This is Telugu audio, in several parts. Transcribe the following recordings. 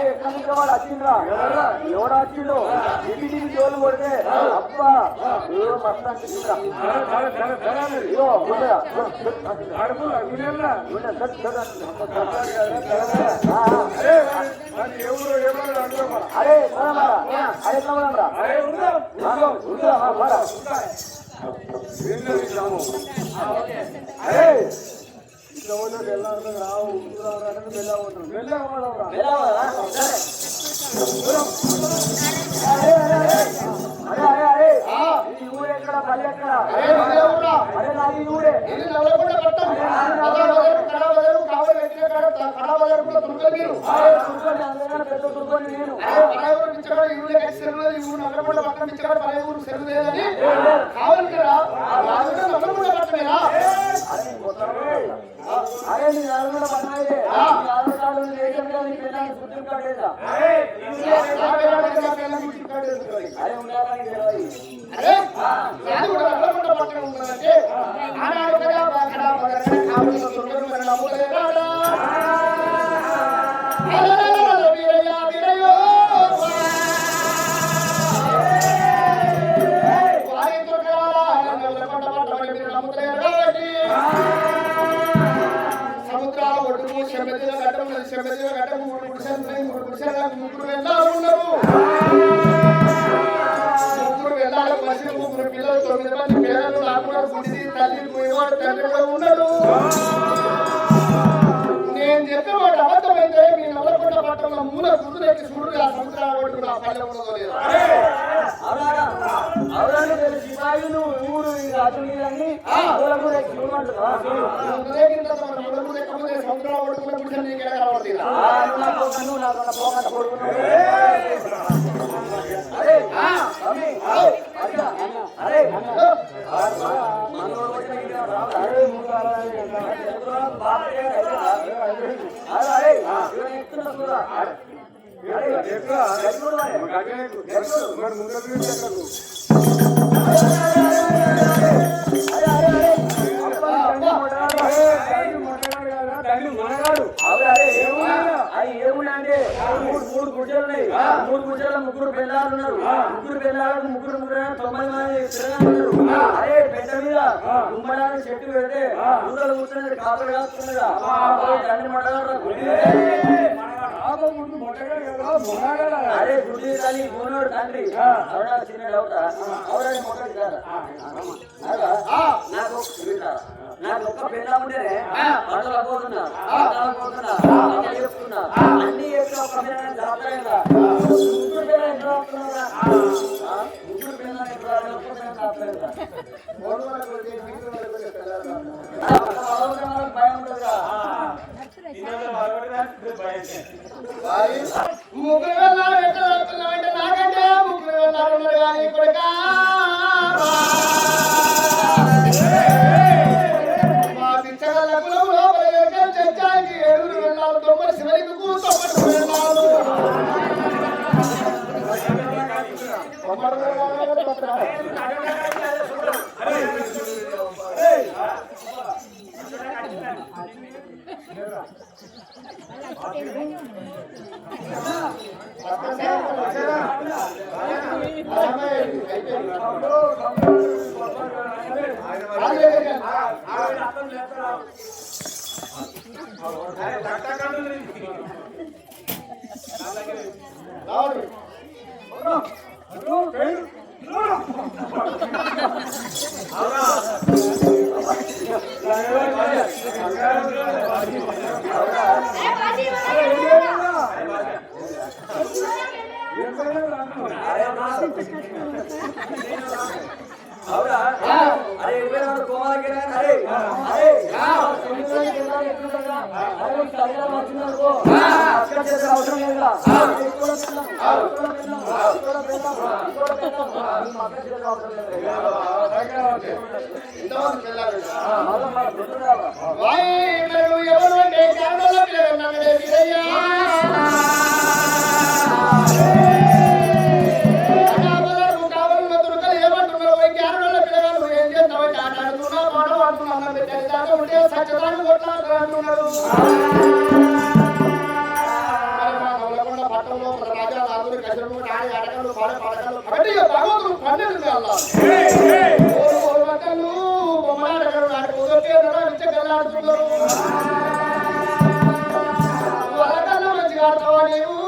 ఎక్కడి నుంచి వాడు వచ్చిండ్రా ఎవడు వచ్చిండు ఇంటికి జోలు కొడితే అబ్బా మస్తు అనిపించిందా అరే అరే కమరా ఊరెక్కడ పల్లె ఎక్కడ అరే నాది ఊరే పెద్ద దుర్గని నేను అరే నీ నలుగురు పన్నాయిదే ఆధార్ కార్డు గుర్తింపు కార్డేదా అరే ఉండాలని నేను చెప్పిన వాటి అబద్ధమైతే మీ నల్లకొండ పట్టణంలో మూల గుర్తులెక్కి చూడు ఆ సముద్రాలు కొట్టుకున్న పల్లె ఉన్నదో లేదు శివాయులు ఊరు రాజులన్నీ సముద్రాలు కొట్టుకున్న నీకు కనబడుతుంది ఏమున్నా అంటే మూడు గుడ్డలు ఉన్నాయి మూడు గుడ్డల ముగ్గురు బెల్లాలు ఉన్నారు ముగ్గురు బెల్లాలకు ముగ్గురు 90 మంది పిల్లలు ఉన్నారు అదే పెద్ద మీద గుమ్మడానికి చెట్టు పెడితే ఊళ్ళో కూర్చున్నది కాపలు కాస్తున్నదా తండ్రి అరే గుడ్డి తల్లి గోనోడు తండ్రి అవునా చిన్న డౌట అవునా మొట్టది కాదా నాకు ఒక్క పెళ్ళ ఉంటేనే పంటలు పోతున్నా చెప్తున్నా అన్ని ముగ్గురు పిల్లలు ఎట్లా వస్తున్నారా ముగ్గురు పిల్లలు ఎట్లా భయం ఉంటుందిగా ముగ్గురు వెళ్ళాలి ఎట్లా వస్తున్నామంటే నాకంటే ముగ్గురు వెళ్ళాలి ఉన్నారు కానీ ఇప్పటికా కచ్చదాన్ని కొట్లాడుతున్నాడు నవలకొండ పట్టణంలో రాజా నాగులు కచ్చరము నాడి అడగలు పాడే పడకలు కాబట్టి భగవంతుడు పన్నెండు బట్టలు బొమ్మలాడగలు నాటి కుదిరితే విచ్చగల్లాడుతున్నారు వరకల్లో మంచిగా ఆడతావా నీవు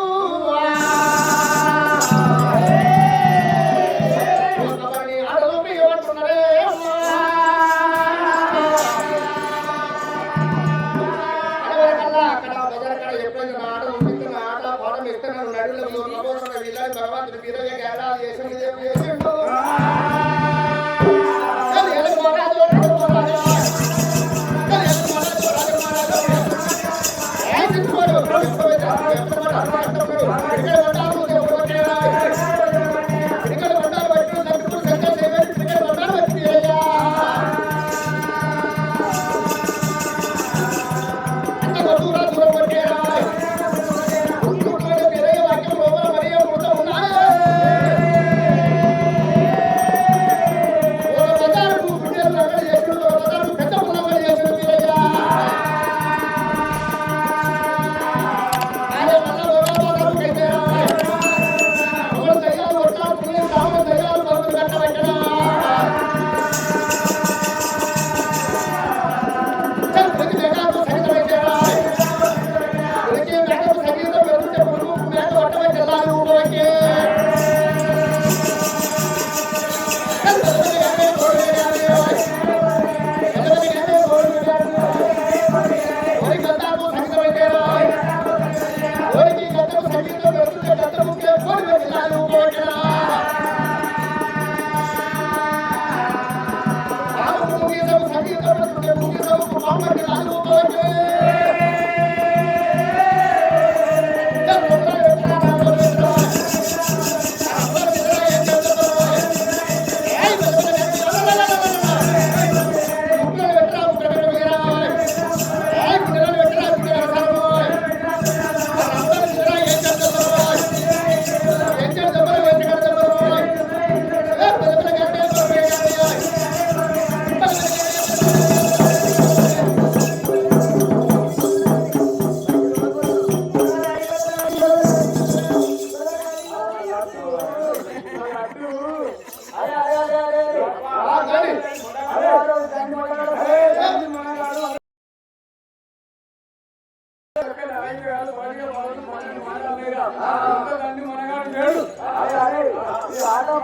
భగవంతుడు వీరయ్య గేడాలు చేసిండు చేసిండు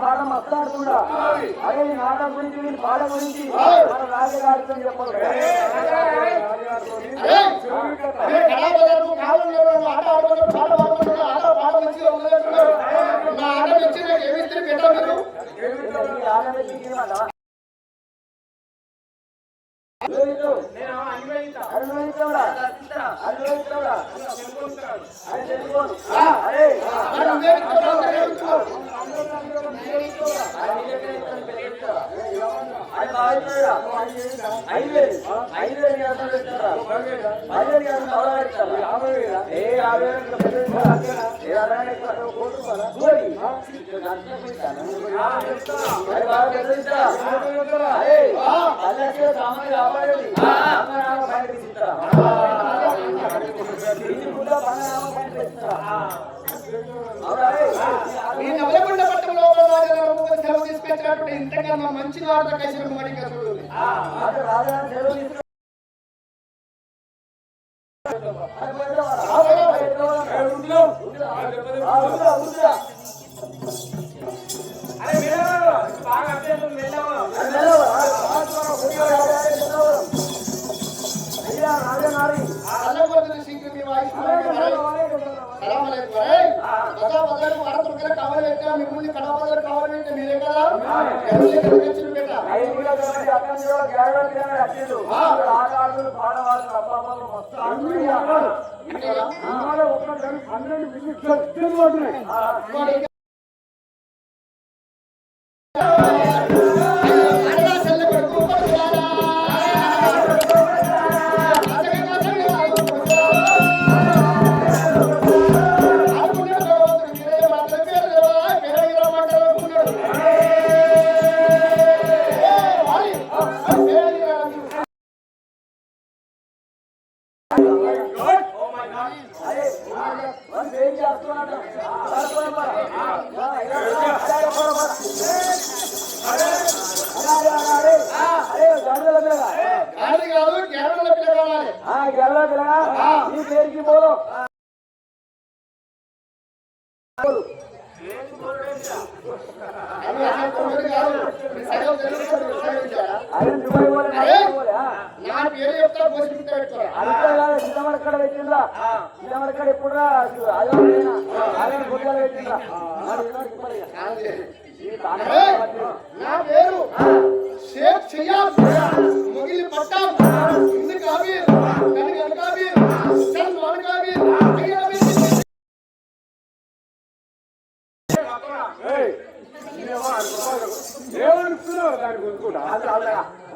పాట మస్తాడుతుండా అదే ఈ నాటం గురించి వీళ్ళు పాట గురించి మన రాజగారితో చెప్పదు ఇంతకన్నా మంచి వార్త కలిసి మిమ్మల్ని కడపదలు కావాలంటే మీరే కదా గెలవ పిల్లగా నీ పేరుకి పోదు సిద్ధమడక్కడ పెట్టిండ్రా సిద్ధమడక్కడ ఎప్పుడురా అదే గుడ్డలు పెట్టిండ్రా నా పేరు షేక్ షియాబ్ ముగిలి పట్టాం ఇందు కాబీర్ కనిగల్ కాబీర్ చల్ మాన్ కాబీర్ ఏమనుకున్నావు దాని గురించి కూడా ఏంటి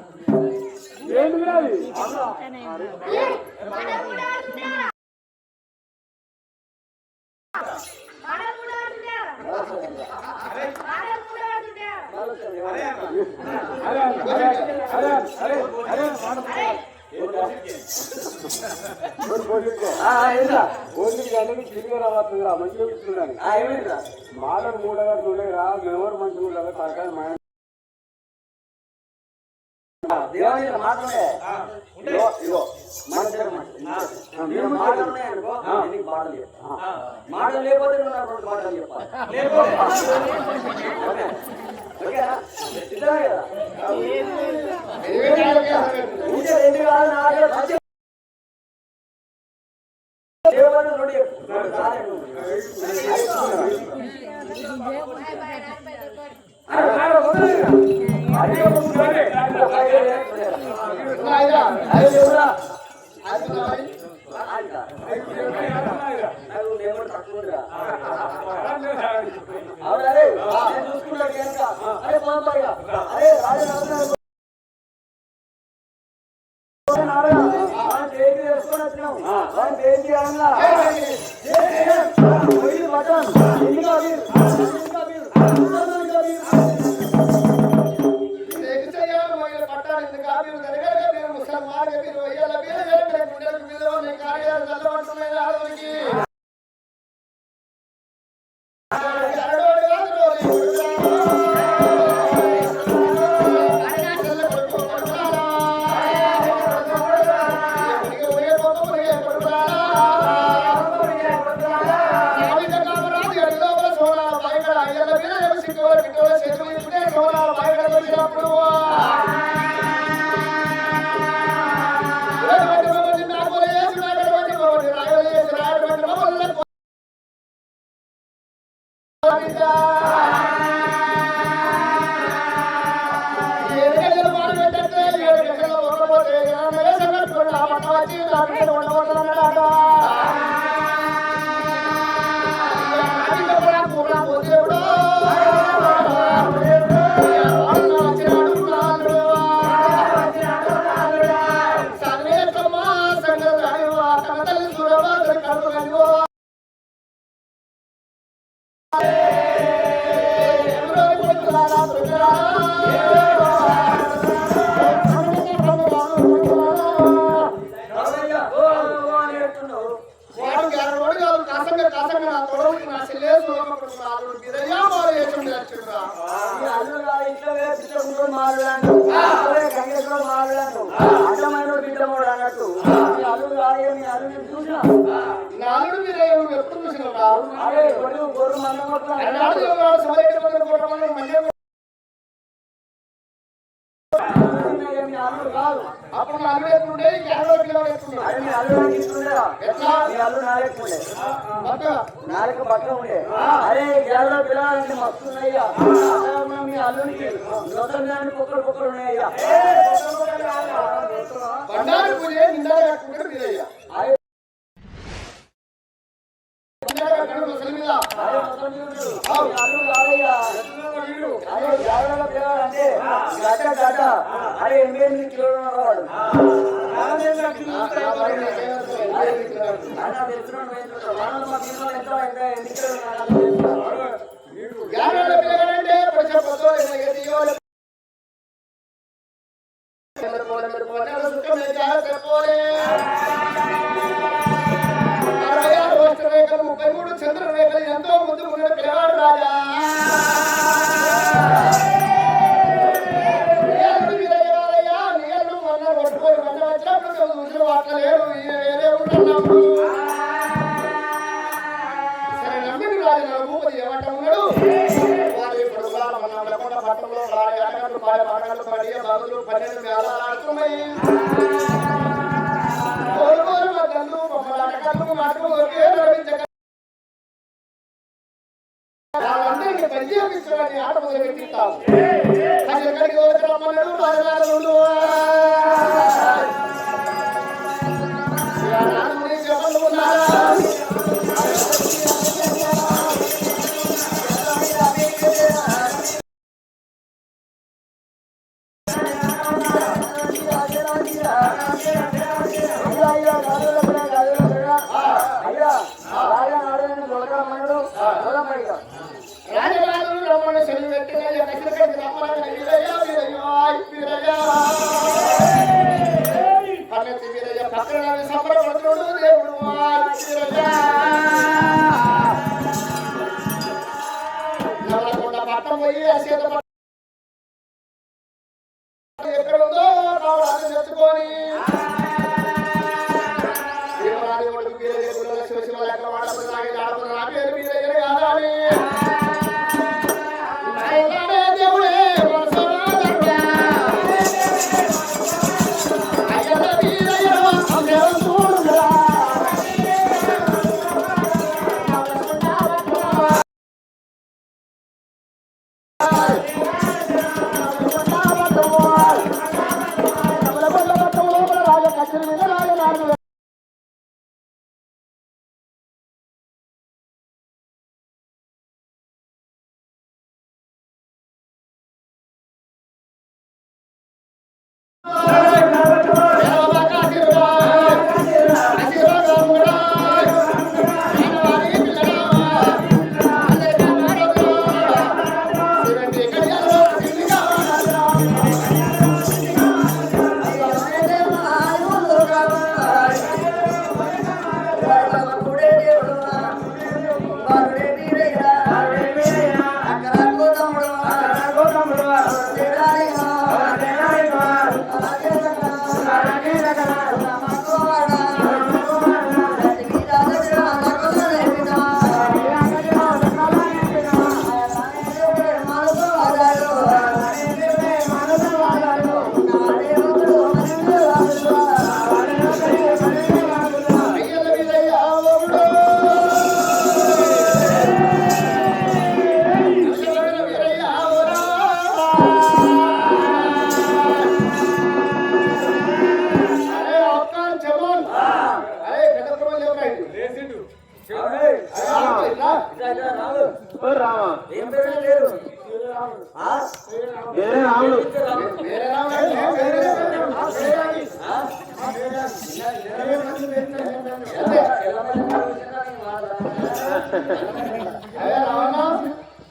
మాటలు మూడగా చూడరా మెమోరు మంచిగా ఉండగా తరకాయ మాటలే మాటలు లేకపోతే మాటలు చెప్పాలి అప్పుడు అల్లు ఎట్లుండే కేరళ పిల్లలు నాలుగు పక్క ఉండే అరే కేరళ పిల్లలంటే మస్తు ఉన్నాయ్యా మీ అల్లునికి నూతన కుక్కలు కుక్కలు ఉన్నాయ్యా బండారు పూజ నిండా కట్టుకుంటే మీదయ్యా అరే 8 కిలోలు వాడు చంద్రరేఖలు ఎంతో ముందు ఉన్న పిల్లవాడు రాజా వాట్ల లేరు రాముడు సరే నమ్మిన రాజు నా భూపతి ఏమంటా ఉన్నాడు వారి కొడుకులా మన లేకుండా పట్టణంలో రాయి అడగలు పాయ పడగలు పడి బాగులు పన్నెండు మేళ ఆడుతున్నాయి కోరుకోరు మద్దలు బొమ్మల అడగలు మాటలు ఒకే రవించక వాళ్ళందరికీ పరిచయించడానికి ఆట మొదలు పెట్టిస్తాము అది ఎక్కడికి రమ్మన్నాడు రాజరాజుడు రాజరాజుడు రమ్మని సెలవు పెట్టిన ఎక్కడికి రమ్మని అన్నది వీరయ్య పక్కన సంబరపడుతున్నాడు దేవుడు నల్లకొండ పట్టం పోయి అసేత ఎక్కడ ఉందో రావడానికి తెచ్చుకొని దేవరాజు ఒడ్డు వీరయ్య గుళ్ళ శివ లెక్క వాడపడి నాగి ఆడపడి నా పేరు వీరయ్య కాదాలి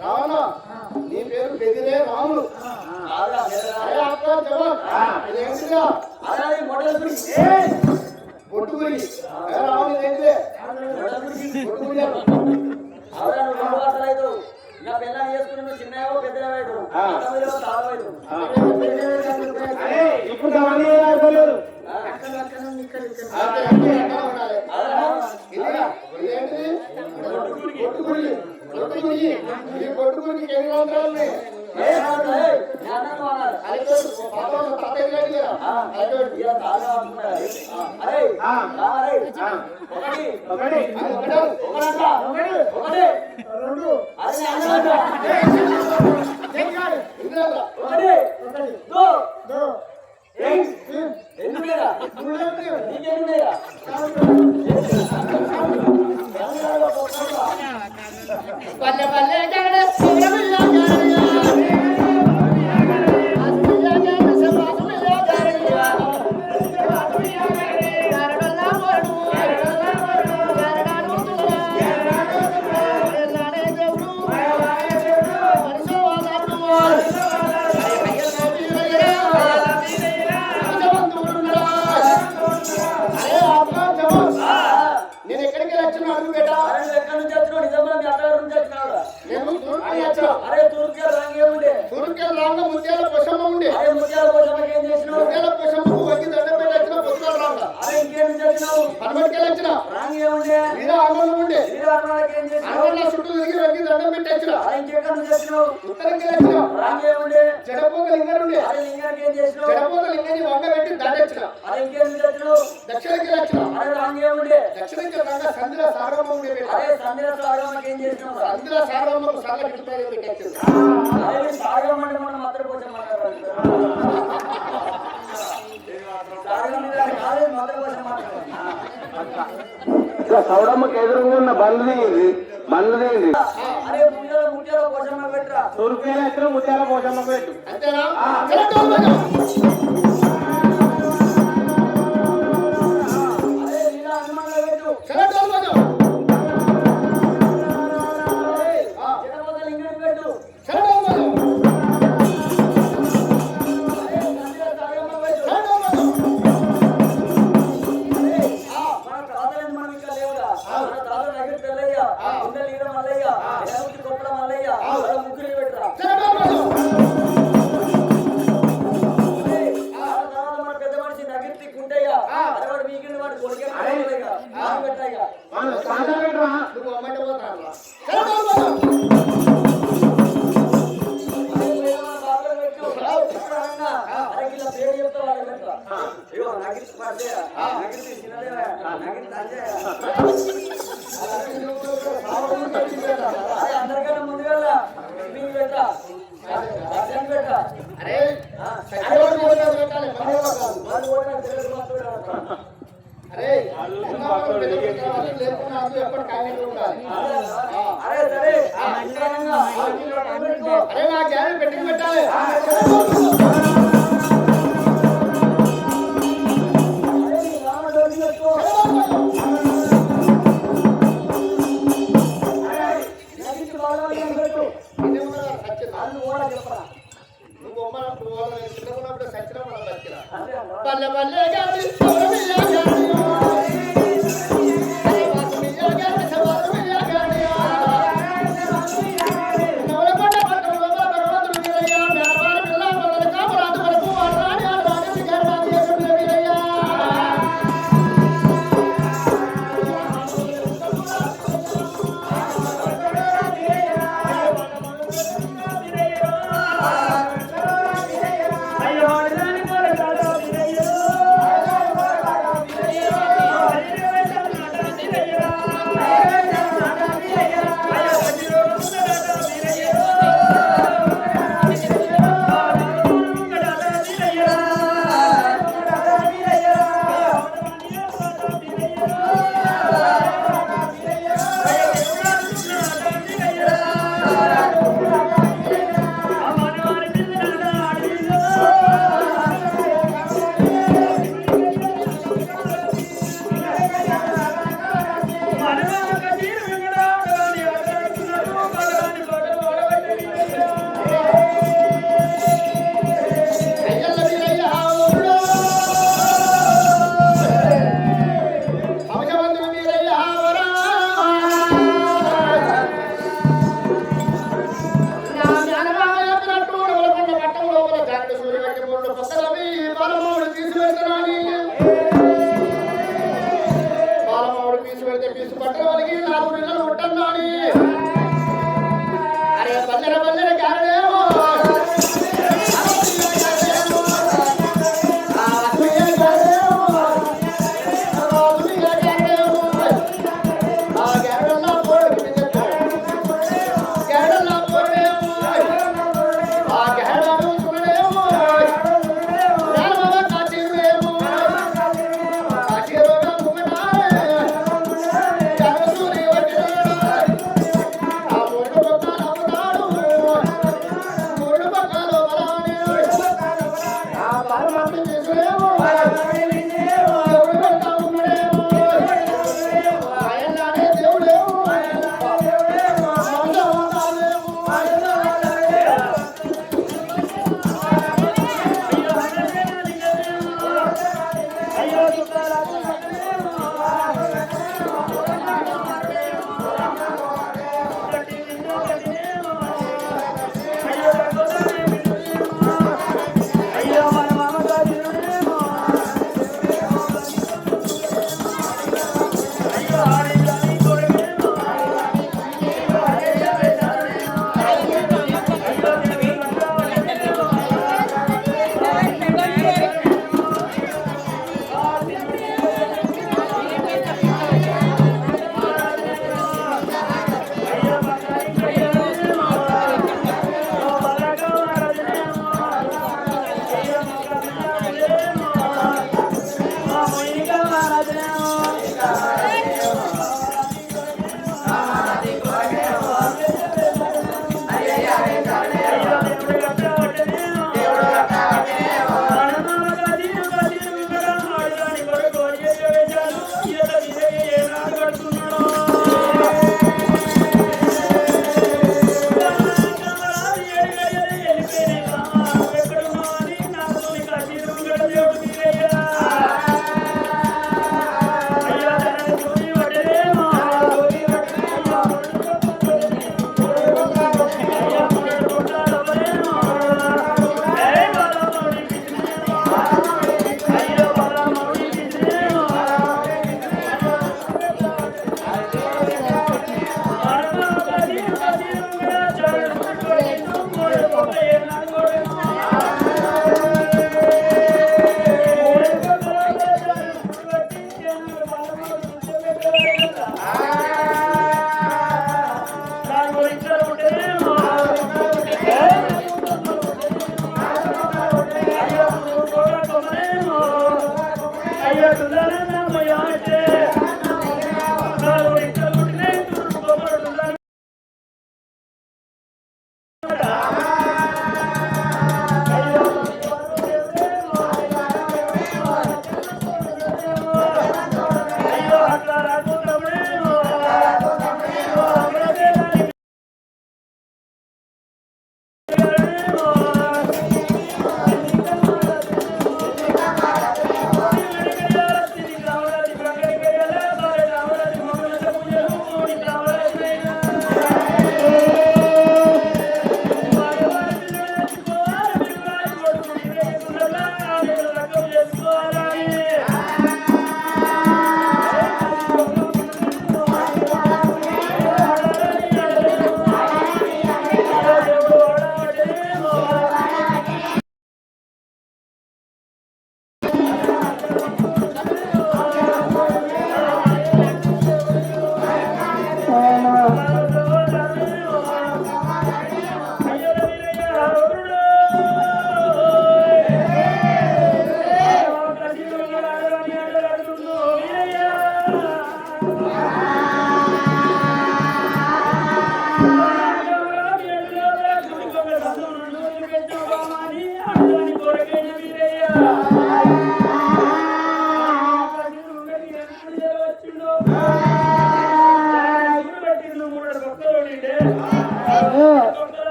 రావణ నీ పేరు బెదిరే రాముడు బొట్టుగురి రాముడు ఏంటి నా పిల్లలు చేసుకుని చిన్నవో పెద్దవైదు ఇప్పుడు కొట్టుకుని ఎన్ని వందరాలు పల్లె పల్లె నేను ఎక్కడికి వచ్చిన అడుగు బేటా ఎక్కడి నుంచి వచ్చినావు నిజంగా మీ అత్తగారి నుంచి వచ్చినావు నేను తూర్పుకి వచ్చా అరే తూర్పుకి రాంగే ఉండే తూర్పుకి రాంగ ముత్యాల పొషమ్మ ఉండే అరే ముత్యాల పోషమ్మకి ఏం చేసినావు ముత్యాల పొషమ్మకు వచ్చి దండ పెట్టి వచ్చిన పొద్దున రాంగ అరే ఇంకేం నుంచి వచ్చినావు హనుమతికి వచ్చిన రాంగ్ ఏముండే వీర ఆందోళన ఉండే వీరాత్మకి ఏం చేసినావు ఆందోళన చుట్టూ తిరిగి వెళ్ళి దండం పెట్టి వచ్చిన ఇంకెక్కడ నుంచి వచ్చినావు ఉత్తరంకి వచ్చిన రాంగ్ ఏముండే జడపోక లింగం ఉండే అరే లింగానికి ఏం చేసినావు జడపోక లింగాన్ని వంగ పెట్టి దండెచ్చిన అరే ఇంకేం నుంచి వచ్చినావు దక్షిణకి వచ్చిన అరే రాంగ్ ఏముండే దక్షిణకి రంగా సంధిలో సారవమ్మ ఉండే పెట్ట అరే సంధ్య సాగమకి ఏం చేసినావు సంధిలో సారవమ్మకు సాగ గిట్టుతాయి పెట్టి వచ్చింది అరే సాగం అంటే మనం మాత్రం కోసం మాట్లాడాలి సాగం మీద కాదు మాత్రం కోసం మాట్లాడాలి సౌడమ్మకి ఎదురుగా ఉన్న బండ్లు దిగింది అరే ముత్యాల కోసం పెట్టరా తూర్పుకేలా ఎక్కడ ముత్యాల పోషమ్మ పెట్టు అంతేనా చెరటోలు భజం అరే ఇలా హనుమాన్లో పెట్టు చెరటోలు భజం జనపద లింగానికి పెట్టు చెరటోలు భజం అరే సంధ్య సాగమ్మ పెట్టు చెరటోలు భజం మన తాతలని మనం ఇంకా లేవుగా మన తాత దగ్గర తెల్లయ్య ఉండే లీడ మల్లయ్య ఎనభై కొప్పల మల్లయ్య వాళ్ళ ముగ్గురు పెట్టరా చెరటోలు భజం మన పెద్ద మనిషి నగిరి కుంటయ్య అరవాడు వీకెండ్ వాడు కొడుకే పెట్టయ్యా నువ్వు అమ్మంటే పోతాను చెరటోలు భజం పేరు చెప్తా వాళ్ళు పెట్టరా ఇగో నగిరి పడ్డయ్య నగిరి చిన్నదేవా నగిరి తంజయ్య అందరికన్నా ముందుగా మీకు పెట్టా పెట్టా అరే సత్యవాడు భోజనం పెట్టాలి మనోళ్ళ కాదు వాళ్ళు కూడా తెలుగు మాట్లాడారు అరే ఉన్నవాళ్ళు పెద్ద పెద్ద వాళ్ళు లేకుండా అందరూ ఎప్పుడు కాయలు ఉండాలి అరే సరే అరే నా గ్యారెంటీ పెట్టి పెట్టాలి నువ్వు బొమ్మనప్పుడు చిన్నప్పుడు సచ్చిన మనం బతికిరా పల్లె పల్లె గాడి సౌరమిల్ల గాడి వాసుమిల్ల గాడి సౌరమిల్ల గాడి నవలకొండ పట్టణంలో భగవంతుడు వీరయ్య మేనవాడ పిల్ల మొదల కామరాజు వరకు వాడరాని ఆడరాని గారి రాజేశ్వరుడు వీరయ్య